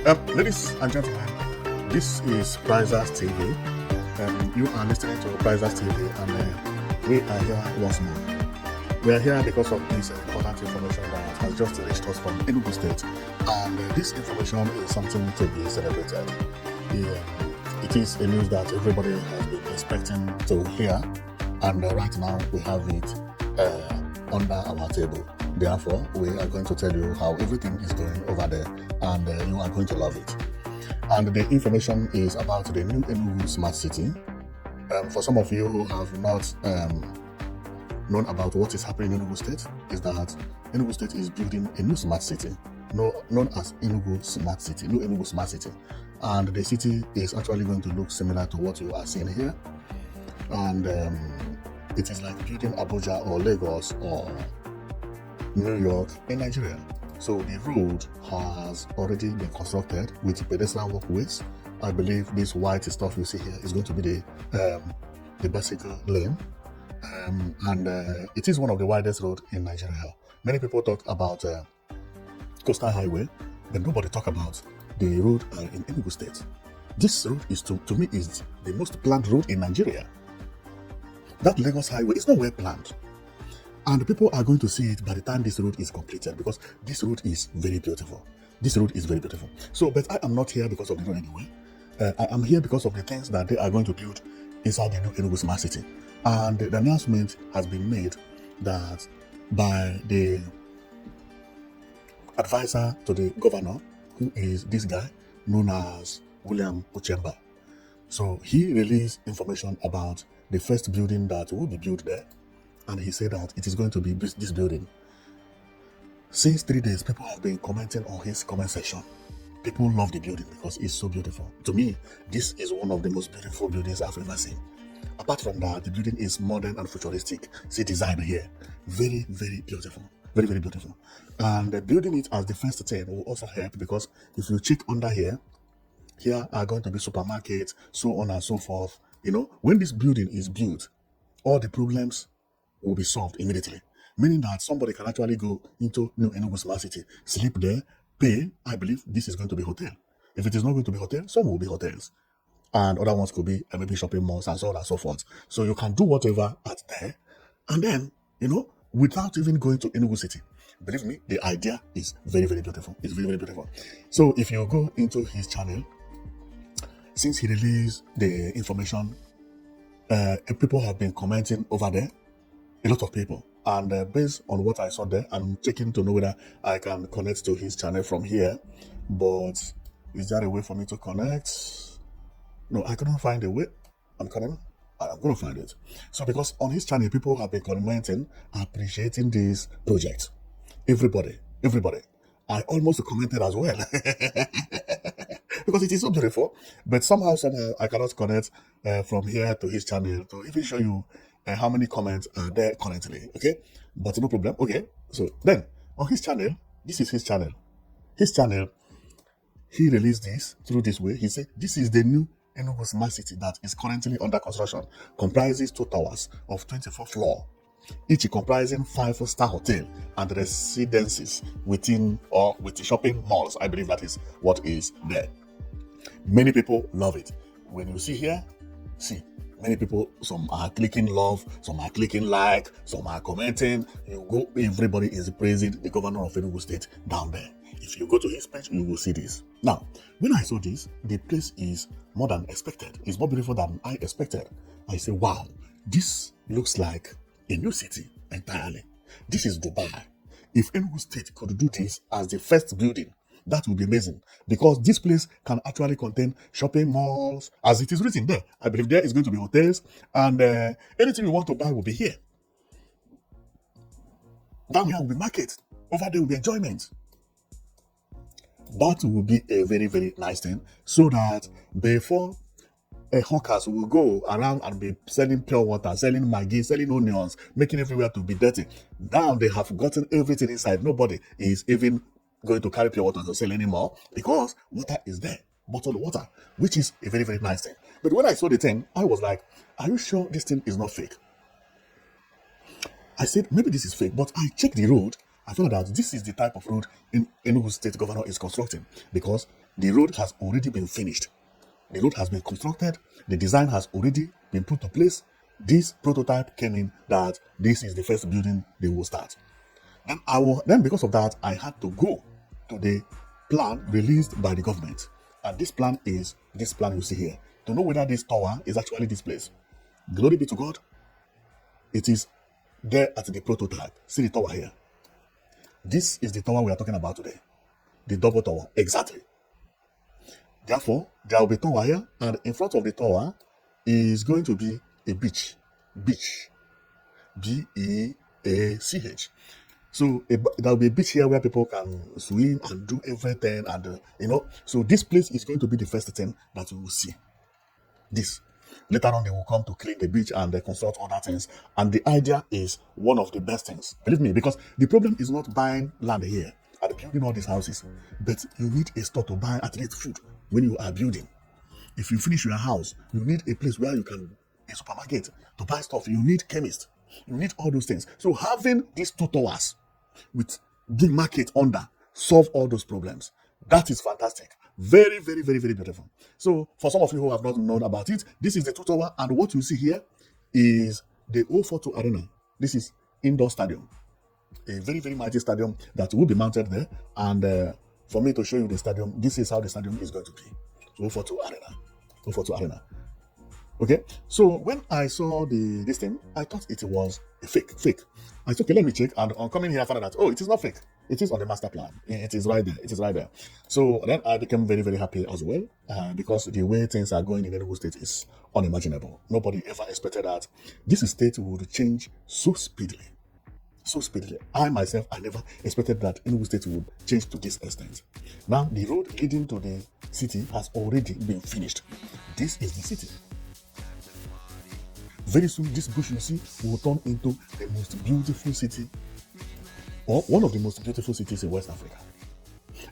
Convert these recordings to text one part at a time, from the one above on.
Ladies and gentlemen, this is Prizers TV. You are listening to Prizers TV, and we are here once more. We are here because of this important information that has just reached us from Enugu State, and this information is something to be celebrated. It is a news that everybody has been expecting to hear, and right now we have it under our table. Therefore, we are going to tell you how everything is going over there, and you are going to love it. And the information is about the new Enugu Smart City. For some of you who have not known about what is happening in Enugu State, is that Enugu State is building a new smart city, known as Enugu Smart City, new Enugu Smart City. And the city is actually going to look similar to what you are seeing here. And it is like building Abuja or Lagos or New York in Nigeria. So the road has already been constructed with pedestrian walkways. I believe this white stuff you see here is going to be the bicycle lane. And it is one of the widest roads in Nigeria. Many people talk about coastal highway, but nobody talk about the road in Enugu State. This road is to me is the most planned road in Nigeria. That Lagos highway is not well planned. And people are going to see it by the time this road is completed, because this road is very beautiful. This road is very beautiful. So, but I am not here because of the road anyway. I am here because of the things that they are going to build inside the new Enugu Smart City. And the announcement has been made that by the advisor to the governor, who is this guy known as William Uchemba. So he released information about the first building that will be built there. And he said that it is going to be this building. Since 3 days, people have been commenting on his comment section. People love the building because it's so beautiful. To me, this is one of the most beautiful buildings I've ever seen. Apart from that, the building is modern and futuristic. See design here. Very, very beautiful. Very, very beautiful. And building it as the first thing will also help, because if you check under here are going to be supermarkets, so on and so forth. You know, when this building is built, all the problems will be solved immediately. Meaning that somebody can actually go into New Enugu Smart City, sleep there, pay. I believe this is going to be hotel. If it is not going to be hotel, some will be hotels. And other ones could be maybe shopping malls and so on and so forth. So you can do whatever at there. And then, without even going to Enugu City. Believe me, the idea is very, very beautiful. It's very, very beautiful. So if you go into his channel, since he released the information, people have been commenting over there. A lot of people, and based on what I saw there, I'm checking to know whether I can connect to his channel from here. But is there a way for me to connect? No, I couldn't find a way. I'm going to find it. So because on his channel, people have been commenting, appreciating this project. Everybody. I almost commented as well. Because it is so beautiful. But somehow, I cannot connect from here to his channel to even show you how many comments are there currently. Okay, but no problem. Okay, so then on his channel, this is his channel. He released this through this way. He said this is the new Enugu Smart City that is currently under construction. Comprises 2 towers of 24 floors, each comprising 5-star hotel and residences within or with shopping malls. I believe that is what is there. Many people love it. When you see here, many people, some are clicking love, some are clicking like, some are commenting. Everybody is praising the governor of Enugu State down there. If you go to his page, you will see this. Now, when I saw this, the place is more than expected. It's more beautiful than I expected. I say, wow, this looks like a new city entirely. This is Dubai. If Enugu State could do this as the first building, that would be amazing, because this place can actually contain shopping malls, as it is written there. I believe there is going to be hotels, and anything you want to buy will be here. Down here will be market. Over there will be enjoyment. That will be a very, very nice thing, so that before hawkers will go around and be selling pure water, selling Maggi, selling onions, making everywhere to be dirty. Now they have gotten everything inside. Nobody is even going to carry pure water to sell anymore, because water is there, bottled water, which is a very, very nice thing. But when I saw the thing, I was like, are you sure this thing is not fake? I said, maybe this is fake, but I checked the road. I found out this is the type of road in Enugu State governor is constructing, because The road has already been finished. The road has been constructed. The design has already been put to place. This prototype came in that this is the first building they will start. Then because of that, I had to go to the plan released by the government. And this plan is this plan you see here. To know whether this tower is actually this place. Glory be to God. It is there at the prototype. See the tower here. This is the tower we are talking about today. The double tower. Exactly. Therefore, there will be a tower here, and in front of the tower is going to be a beach. Beach. B-E-A-C-H. So there will be a beach here where people can swim and do everything, and So this place is going to be the first thing that we will see. This. Later on, they will come to clean the beach and they construct other things. And the idea is one of the best things. Believe me, because the problem is not buying land here and building all these houses, but you need a store to buy at least food when you are building. If you finish your house, you need a place where you can, a supermarket, to buy stuff. You need chemist. You need all those things. So having these 2 towers with big market under solve all those problems. That is fantastic. Very, very, very, very beautiful. So for some of you who have not known about it, this is the 2 tower, and what you see here is the 042 Arena. This is indoor stadium. A very, very mighty stadium that will be mounted there. And for me to show you the stadium, this is how the stadium is going to be. 042 Arena. 042 Arena. Okay, so when I saw this thing, I thought it was a fake. I said, okay, let me check. And on coming here, I found out that, it is not fake. It is on the master plan. It is right there. So then I became very, very happy as well, because the way things are going in Enugu State is unimaginable. Nobody ever expected that this state would change so speedily. I myself, I never expected that Enugu State would change to this extent. Now, the road leading to the city has already been finished. This is the city. Very soon, this bush you see will turn into the most beautiful city, or one of the most beautiful cities in West Africa.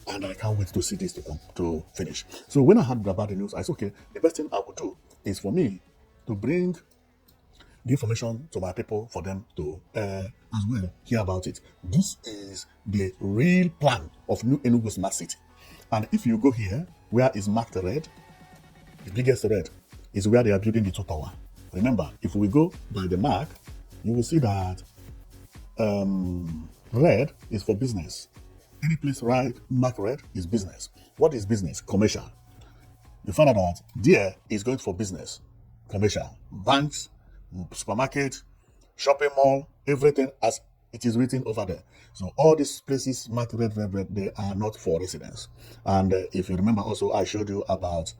And I can't wait to see this to finish. So when I heard about the news, I said, okay, the best thing I would do is for me to bring the information to my people for them to as well hear about it. This is the real plan of New Enugu Smart City. And if you go here, where is marked red, the biggest red is where they are building the 2 tower. Remember, if we go by the mark, you will see that red is for business. Any place marked red is business. What is business? Commercial. You find out that there is going for business, commercial, banks, supermarket, shopping mall, everything as it is written over there. So all these places marked red, they are not for residents. And if you remember also, I showed you about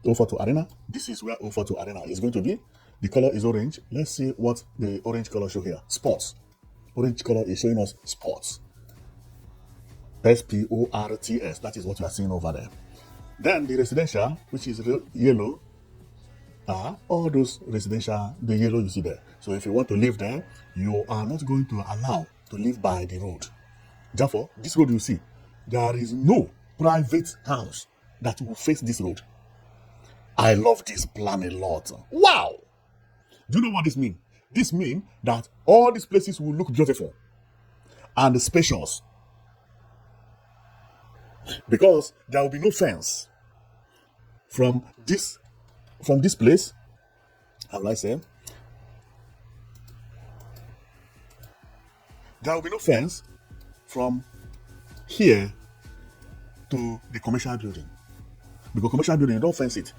042 Arena. This is where 042 Arena is going to be. The color is orange. Let's see what the orange color show here. Sports. Orange color is showing us sports. S-P-O-R-T-S. That is what you are seeing over there. Then the residential, which is yellow, all those residential, the yellow you see there. So if you want to live there, you are not going to allow to live by the road. Therefore, this road you see, there is no private house that will face this road. I love this plan a lot. Wow! Do you know what this means? This means that all these places will look beautiful and spacious, because there will be no fence from this place. How will I say? There will be no fence from here to the commercial building, because commercial building, you don't fence it.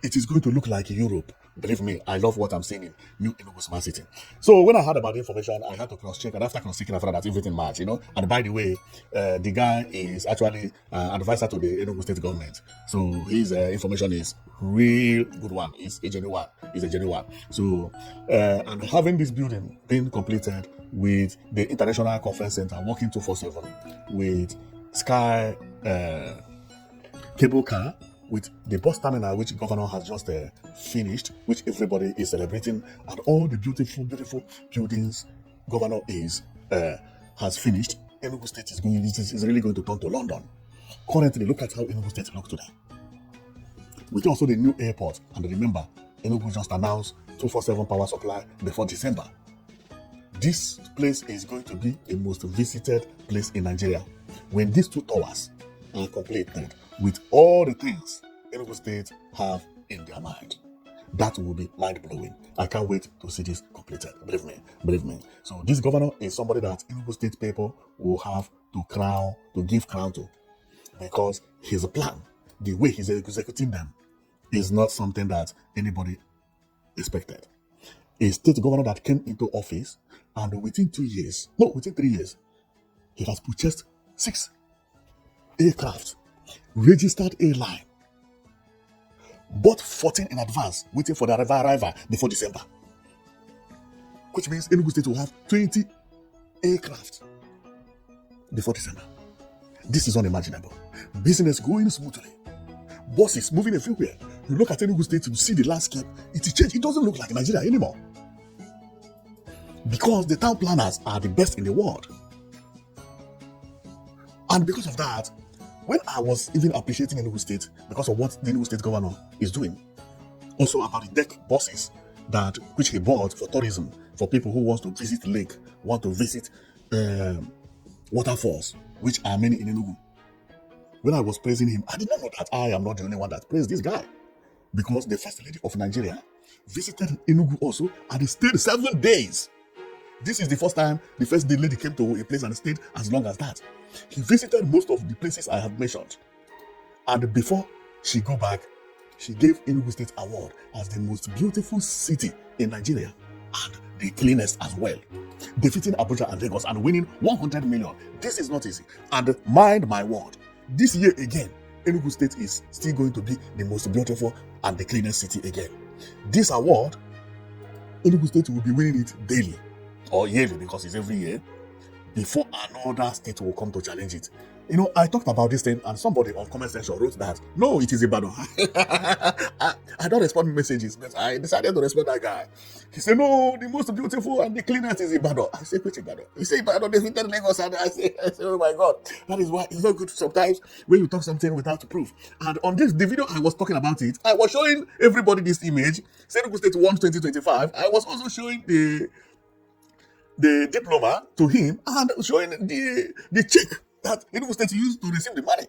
It is going to look like Europe. Believe me, I love what I'm seeing in New Enugu Smart City. So when I heard about the information, I had to cross-check, and after cross-checking, I found that everything matched, And by the way, the guy is actually advisor to the Enugu State government. So his information is real good one. It's a genuine one. So, and having this building being completed with the International Conference Center working 247, with Sky cable car, with the bus terminal, which governor has just finished, which everybody is celebrating, and all the beautiful buildings governor has finished. Enugu State is really going to turn to London. Currently, look at how Enugu State looks today. With also the new airport, and remember, Enugu just announced 247 power supply before December. This place is going to be the most visited place in Nigeria. When these two towers are completed with all the things Enugu State have in their mind, that will be mind-blowing. I can't wait to see this completed. Believe me, believe me. So this governor is somebody that Enugu State people will have to give crown to, because his plan, the way he's executing them, is not something that anybody expected. A state governor that came into office, and within 3 years, he has purchased 6 aircraft, registered airline, bought 14 in advance, waiting for their arrival before December. Which means Enugu State will have 20 aircraft before December. This is unimaginable. Business going smoothly. Buses moving everywhere. You look at Enugu State to see the landscape, it changed. It doesn't look like Nigeria anymore. Because the town planners are the best in the world. And because of that, when I was even appreciating Enugu State, because of what the Enugu State governor is doing, also about the deck buses which he bought for tourism, for people who want to visit the lake, want to visit waterfalls, which are many in Enugu. When I was praising him, I did not know that I am not the only one that praised this guy. Because the First Lady of Nigeria visited Enugu also, and he stayed 7 days. This is the first time the First Lady came to a place and stayed as long as that. He visited most of the places I have mentioned. And before she go back, she gave Enugu State award as the most beautiful city in Nigeria and the cleanest as well, defeating Abuja and Lagos and winning 100 million. This is not easy. And mind my word, this year again, Enugu State is still going to be the most beautiful and the cleanest city again. This award, Enugu State will be winning it daily or yearly, because it's every year, before another state will come to challenge it. You know, I talked about this thing, and somebody on comment section wrote that, no, it is Ibadan. I don't respond messages, but I decided to respond that guy. He said, no, the most beautiful and the cleanest is Ibadan. I said, which Ibadan? He said, Ibadan, they defeated Lagos. And I said, oh my God. That is why it's not good sometimes when you talk something without proof. And on the video I was talking about it, I was showing everybody this image, Enugu State won 2025. I was also showing the diploma to him and showing the check that Enugu State used to receive the money.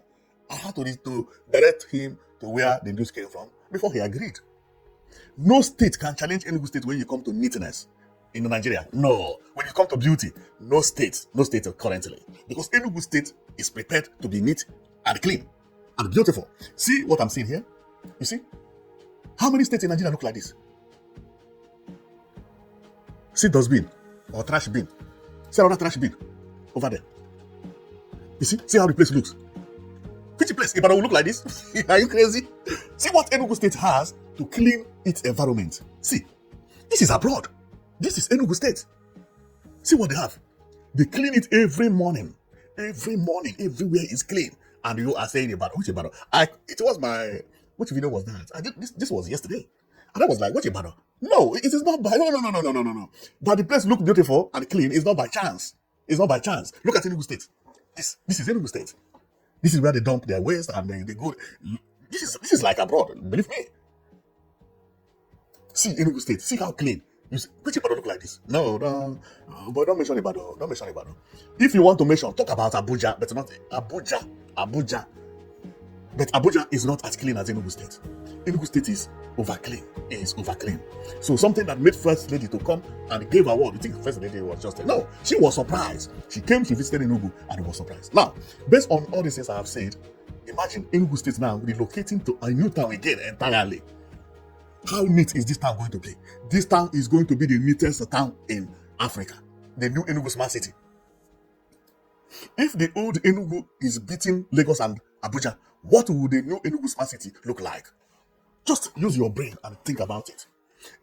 I had to direct him to where the news came from before he agreed. No state can challenge Enugu State when you come to neatness in Nigeria. No. When you come to beauty, no state currently. Because Enugu State is prepared to be neat and clean and beautiful. See what I'm seeing here? You see? How many states in Nigeria look like this? See dustbin or trash bin. See another trash bin over there. You see how the place looks. Which place? Ibadan will look like this? Are you crazy? See what Enugu State has to clean its environment. See, this is abroad. This is Enugu State. See what they have. They clean it every morning. Every morning, everywhere is clean. And you are saying Ibadan. Which Ibadan? Which video was that? This was yesterday. And I was like, which Ibadan? No, it is not by, no. But the place look beautiful and clean is not by chance. It's not by chance. Look at Enugu State. This is Enugu State. This is where they dump their waste and they go. This is like abroad, believe me. See Enugu State. See how clean. Which Ibadan look like this? No, but don't mention Ibadan. Don't mention Ibadan. If you want to mention, talk about Abuja, but not Abuja. But Abuja is not as clean as Enugu State. Enugu State is over clean. It is over clean. So something that made First Lady to come and gave award. You think First Lady was just no? She was surprised. She came, she visited Enugu, and was surprised. Now, based on all the things I have said, imagine Enugu State now relocating to a new town again entirely. How neat is this town going to be? This town is going to be the neatest town in Africa. The new Enugu Smart City. If the old Enugu is beating Lagos and Abuja, what will the new Enugu Smart City look like? Just use your brain and think about it.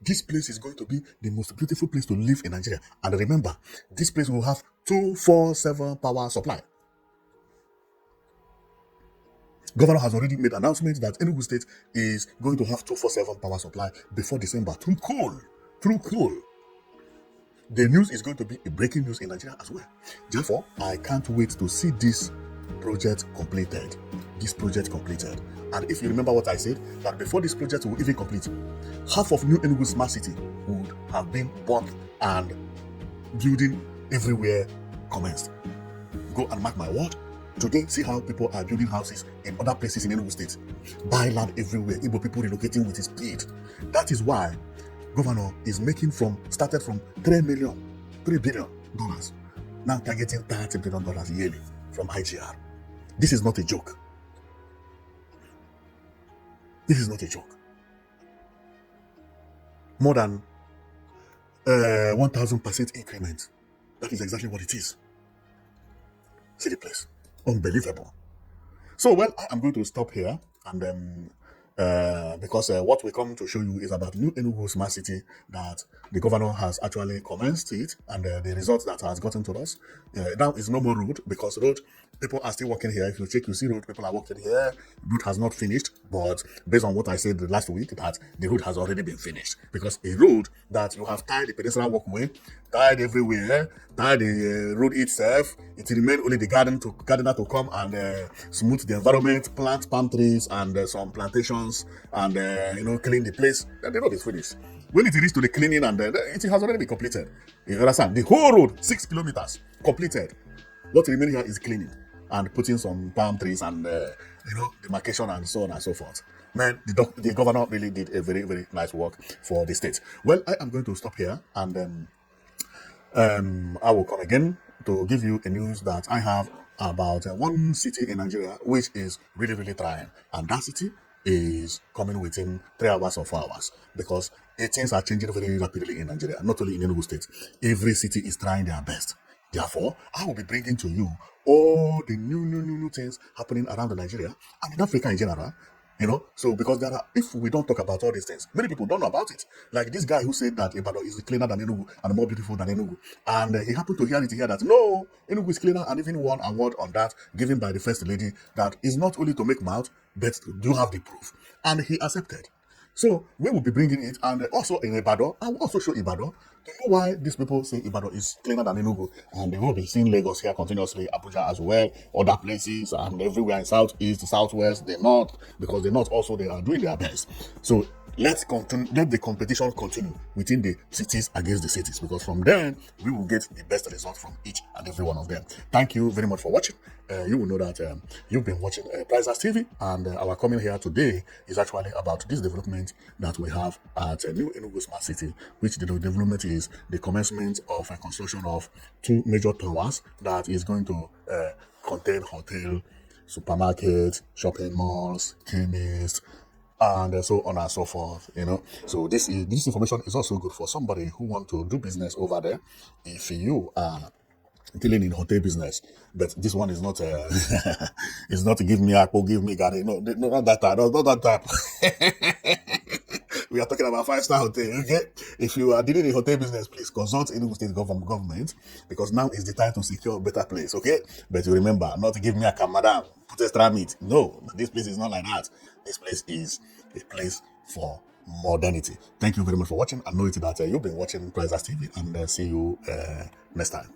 This place is going to be the most beautiful place to live in Nigeria. And remember, this place will have 24/7 power supply. Governor has already made announcements that Enugu State is going to have 24/7 power supply before December. Through coal. The news is going to be a breaking news in Nigeria as well. Therefore, I can't wait to see this project completed. And if you remember what I said, that before this project will even complete, half of new Enugu Smart City would have been bought and building everywhere commenced. Go and mark my word, Today, see how people are building houses in other places in Enugu State. Buy land everywhere. Igbo people relocating with speed. That is why governor is started from $3 billion, now targeting $30 billion yearly from IGR. This is not a joke. This is not a joke. More than 1,000% increment. That is exactly what it is. See the place. Unbelievable. So, well, I am going to stop here, and because what we come to show you is about new Enugu Smart City that the governor has actually commenced it, and the results that has gotten to us. Now is no more road, because road people are still working here. If you check, you see road people are working here. Road has not finished, but based on what I said last week, that the road has already been finished, because a road that you have tied the pedestrian walkway, tied everywhere, tied the road itself, it remains only the gardener to come and smooth the environment, plant palm trees and some plantations, and clean the place. The road is finished. When it reaches to the cleaning, and it has already been completed. You understand? The whole road, 6 kilometers, completed. What remains here is cleaning and putting some palm trees and demarcation and so on and so forth. Man, the governor really did a very, very nice work for the state. Well, I am going to stop here, and I will come again to give you a news that I have about one city in Nigeria which is really, really trying, and that city is coming within 3 hours or 4 hours, because things are changing very rapidly in Nigeria, not only in Enugu State. Every city is trying their best. Therefore, I will be bringing to you all the new things happening around Nigeria and in Africa in general. So because if we don't talk about all these things, many people don't know about it. Like this guy who said that Ibadan is cleaner than Enugu and more beautiful than Enugu, and he happened to hear that no, Enugu is cleaner, and even won an award on that given by the first lady. That is not only to make mouth, but do have the proof, and he accepted. So we will be bringing it, and also in Ibadan, I will also show Ibadan to know why these people say Ibadan is cleaner than Enugu, and they will be seeing Lagos here continuously, Abuja as well, other places, and everywhere in southeast, southwest, the north, because the north also they are doing their best. So let the competition continue within the cities against the cities, because from then we will get the best results from each and every one of them. Thank you very much for watching. You will know that you've been watching Prizers TV, and our coming here today is actually about this development that we have at New Enugu Smart City, which the development is the commencement of a construction of 2 major towers that is going to contain hotel, supermarket, shopping malls, chemists, and so on and so forth. So this information is also good for somebody who want to do business over there. If you are dealing in hotel business, but this one is not is not to give me apple, give me Gary. No, not that type. Not that type. We are talking about 5-star hotel. Okay, if you are dealing in hotel business, please consult Enugu State government, because now is the time to secure a better place. Okay, but you remember not to give me a madam, put extra meat. No, this place is not like that. This place is a place for modernity. Thank you very much for watching. I know it that you've been watching Prizers TV, and see you next time.